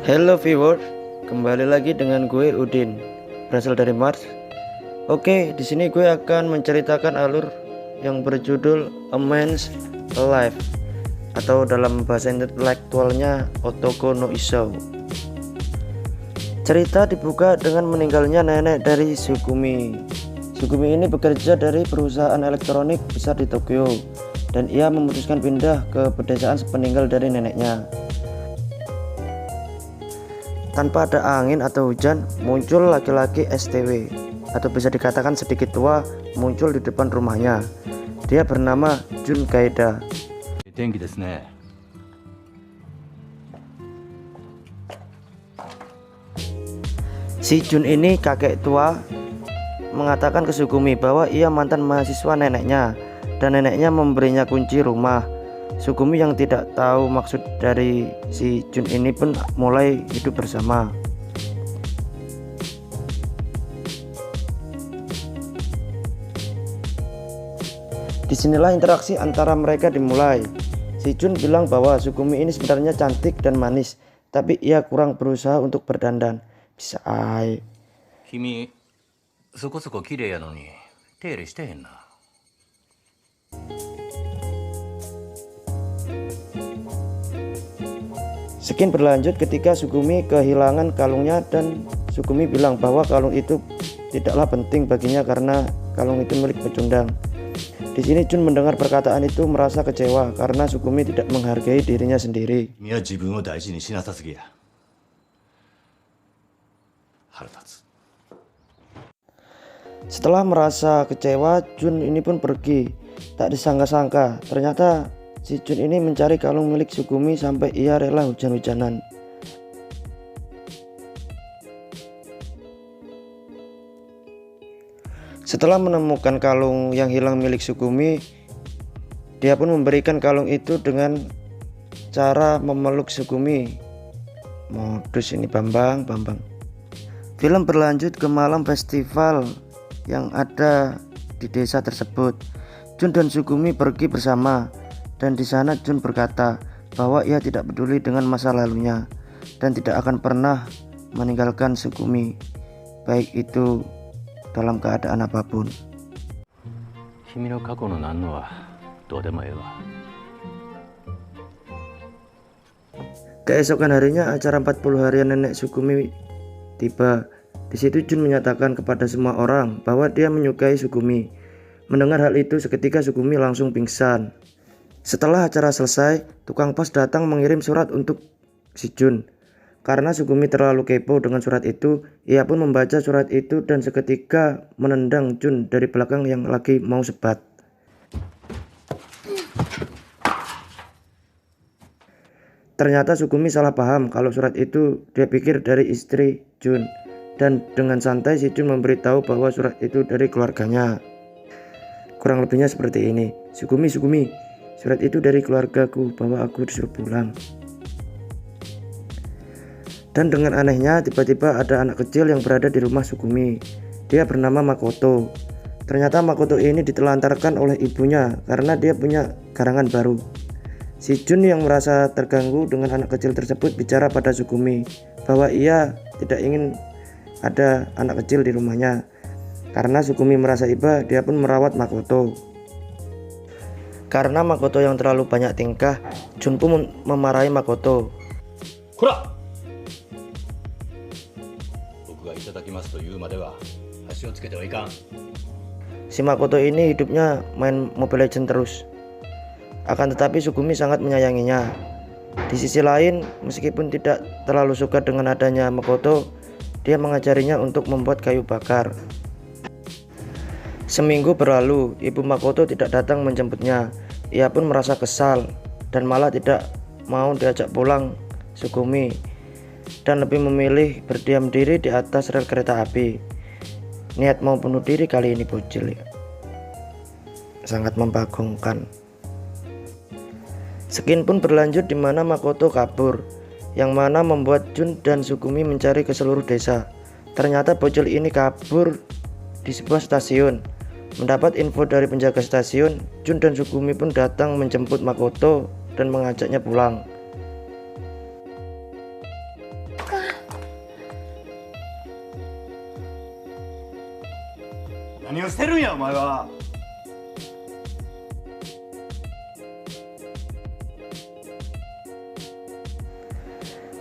Hello viewers, kembali lagi dengan gue Udin, berasal dari Mars. Oke, di sini gue akan menceritakan alur yang berjudul A Man's Life, atau dalam bahasa intelektualnya Otoko no Isou. Cerita dibuka dengan meninggalnya nenek dari Sugumi. Sugumi ini bekerja dari perusahaan elektronik besar di Tokyo, dan ia memutuskan pindah ke pedesaan sepeninggal dari neneknya. Tanpa ada angin atau hujan, muncul laki-laki STW, atau bisa dikatakan sedikit tua, muncul di depan rumahnya. Dia bernama Jun Kaeda. Si Jun ini kakek tua mengatakan ke Sugumi bahwa ia mantan mahasiswa neneknya, dan neneknya memberinya kunci rumah. Sugumi yang tidak tahu maksud dari si Jun ini pun mulai hidup bersama. Disinilah interaksi antara mereka dimulai. Si Jun bilang bahwa Sugumi ini sebenarnya cantik dan manis, tapi ia kurang berusaha untuk berdandan. Bisa ai. 君そこそこ綺麗やのに手入れしてへんな。 Skin berlanjut ketika Sugumi kehilangan kalungnya, dan Sugumi bilang bahwa kalung itu tidaklah penting baginya karena kalung itu milik pecundang. Di sini Jun mendengar perkataan itu merasa kecewa karena Sugumi tidak menghargai dirinya sendiri. 君は自分を大事にしなさすぎや。腹立つ。 Setelah merasa kecewa, Jun ini pun pergi. Tak disangka-sangka, ternyata si Jun ini mencari kalung milik Sugumi sampai ia rela hujan-hujanan. Setelah menemukan kalung yang hilang milik Sugumi, dia pun memberikan kalung itu dengan cara memeluk Sugumi. Modus ini Bambang. Film berlanjut ke malam festival yang ada di desa tersebut. Jun dan Sugumi pergi bersama, dan di sana Jun berkata bahwa ia tidak peduli dengan masa lalunya dan tidak akan pernah meninggalkan Sugumi, baik itu dalam keadaan apapun. 君の過去のなんのはどうでもええわ。 Keesokan harinya acara 40 harian nenek Sugumi tiba. Di situ Jun menyatakan kepada semua orang bahwa dia menyukai Sugumi. Mendengar hal itu, seketika Sugumi langsung pingsan. Setelah acara selesai, tukang pos datang mengirim surat untuk si Jun. Karena Sugumi terlalu kepo dengan surat itu, ia pun membaca surat itu dan seketika menendang Jun dari belakang yang lagi mau sebat. Ternyata Sugumi salah paham kalau surat itu dia pikir dari istri Jun. Dan dengan santai si Jun memberitahu bahwa surat itu dari keluarganya. Kurang lebihnya seperti ini. Sugumi, surat itu dari keluargaku bahwa aku disuruh pulang. Dan dengan anehnya tiba-tiba ada anak kecil yang berada di rumah Sugumi. Dia bernama Makoto. Ternyata Makoto ini ditelantarkan oleh ibunya karena dia punya garangan baru. Si Jun yang merasa terganggu dengan anak kecil tersebut bicara pada Sugumi bahwa ia tidak ingin ada anak kecil di rumahnya. Karena Sugumi merasa iba, dia pun merawat Makoto. Karena Makoto yang terlalu banyak tingkah, Jun pun memarahi Makoto. こら！僕がいただきますと言うまでは足をつけてはいかん。 Si Makoto ini hidupnya main Mobile Legends terus. Akan tetapi Sugumi sangat menyayanginya. Di sisi lain, meskipun tidak terlalu suka dengan adanya Makoto, dia mengajarinya untuk membuat kayu bakar. Seminggu berlalu, ibu Makoto tidak datang menjemputnya. Ia pun merasa kesal dan malah tidak mau diajak pulang Sugumi, dan lebih memilih berdiam diri di atas rel kereta api. Niat mau bunuh diri kali ini bocil ya. Sangat membagongkan. Skin pun berlanjut di mana Makoto kabur, yang mana membuat Jun dan Sugumi mencari ke seluruh desa. Ternyata bocil ini kabur di sebuah stasiun. Mendapat info dari penjaga stasiun, Jun dan Sugumi pun datang menjemput Makoto dan mengajaknya pulang. 何をしてるんやお前は。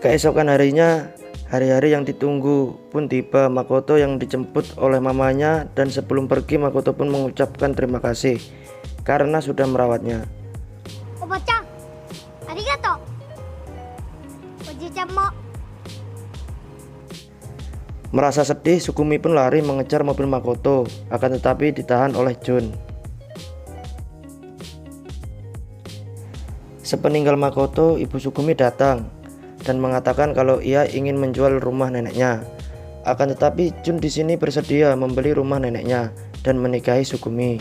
Keesokan harinya, hari-hari yang ditunggu pun tiba. Makoto yang dijemput oleh mamanya, dan sebelum pergi Makoto pun mengucapkan terima kasih karena sudah merawatnya. おばちゃん、ありがとう。おじいちゃんも。 Merasa sedih, Sukumi pun lari mengejar mobil Makoto, akan tetapi ditahan oleh Jun. Sepeninggal Makoto, ibu Sukumi datang dan mengatakan kalau ia ingin menjual rumah neneknya. Akan tetapi Jun di sini bersedia membeli rumah neneknya dan menikahi Sukumi.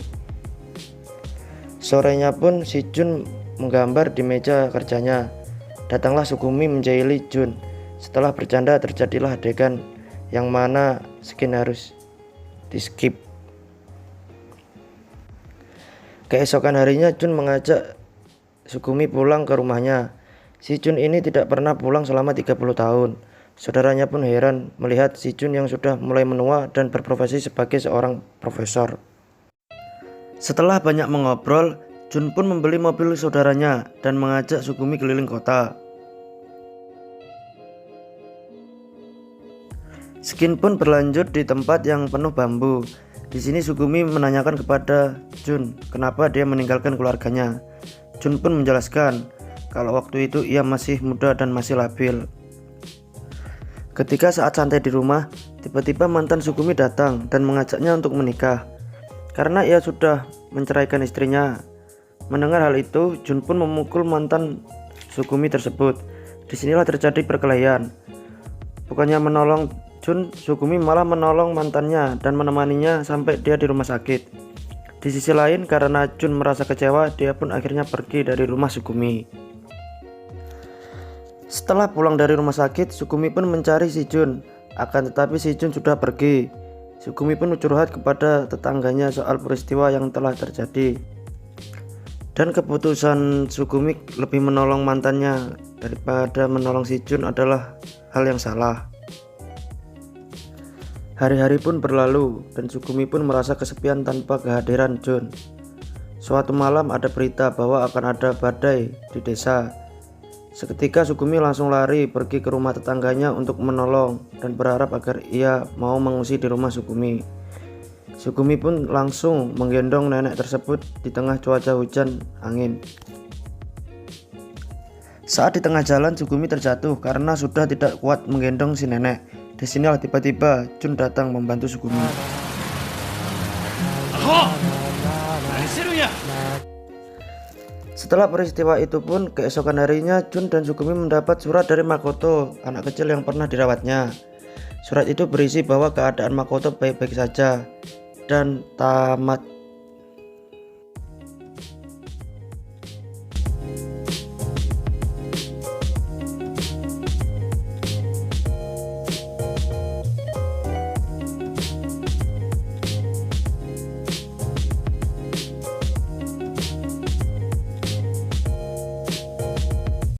Sorenya pun si Jun menggambar di meja kerjanya. Datanglah Sukumi menjahili Jun. Setelah bercanda terjadilah adegan yang mana skin harus di skip. Keesokan harinya Jun mengajak Sukumi pulang ke rumahnya. Si Jun ini tidak pernah pulang selama 30 tahun. Saudaranya pun heran melihat si Jun yang sudah mulai menua dan berprofesi sebagai seorang profesor. Setelah banyak mengobrol, Jun pun membeli mobil saudaranya dan mengajak Sukumi keliling kota. Skin pun berlanjut di tempat yang penuh bambu. Di sini Sukumi menanyakan kepada Jun kenapa dia meninggalkan keluarganya. Jun pun menjelaskan kalau waktu itu ia masih muda dan masih labil. Ketika saat santai di rumah, tiba-tiba mantan Sukumi datang dan mengajaknya untuk menikah karena ia sudah menceraikan istrinya. Mendengar hal itu, Jun pun memukul mantan Sukumi tersebut. Disinilah terjadi perkelahian. Bukannya menolong Jun, Sukumi malah menolong mantannya dan menemaninya sampai dia di rumah sakit. Di sisi lain, karena Jun merasa kecewa, dia pun akhirnya pergi dari rumah Sukumi. Setelah pulang dari rumah sakit, Sukumi pun mencari si Jun. Akan tetapi si Jun sudah pergi. Sukumi pun curhat kepada tetangganya soal peristiwa yang telah terjadi. Dan keputusan Sukumi lebih menolong mantannya daripada menolong si Jun adalah hal yang salah. Hari-hari pun berlalu dan Sukumi pun merasa kesepian tanpa kehadiran Jun. Suatu malam ada berita bahwa akan ada badai di desa. Seketika Sukumi langsung lari pergi ke rumah tetangganya untuk menolong dan berharap agar ia mau mengungsi di rumah Sukumi. Sukumi pun langsung menggendong nenek tersebut di tengah cuaca hujan angin. Saat di tengah jalan, Sukumi terjatuh karena sudah tidak kuat menggendong si nenek. Disinilah tiba-tiba Jun datang membantu Sukumi. Setelah peristiwa itu pun, keesokan harinya Jun dan Sukumi mendapat surat dari Makoto, anak kecil yang pernah dirawatnya. Surat itu berisi bahwa keadaan Makoto baik-baik saja dan tamat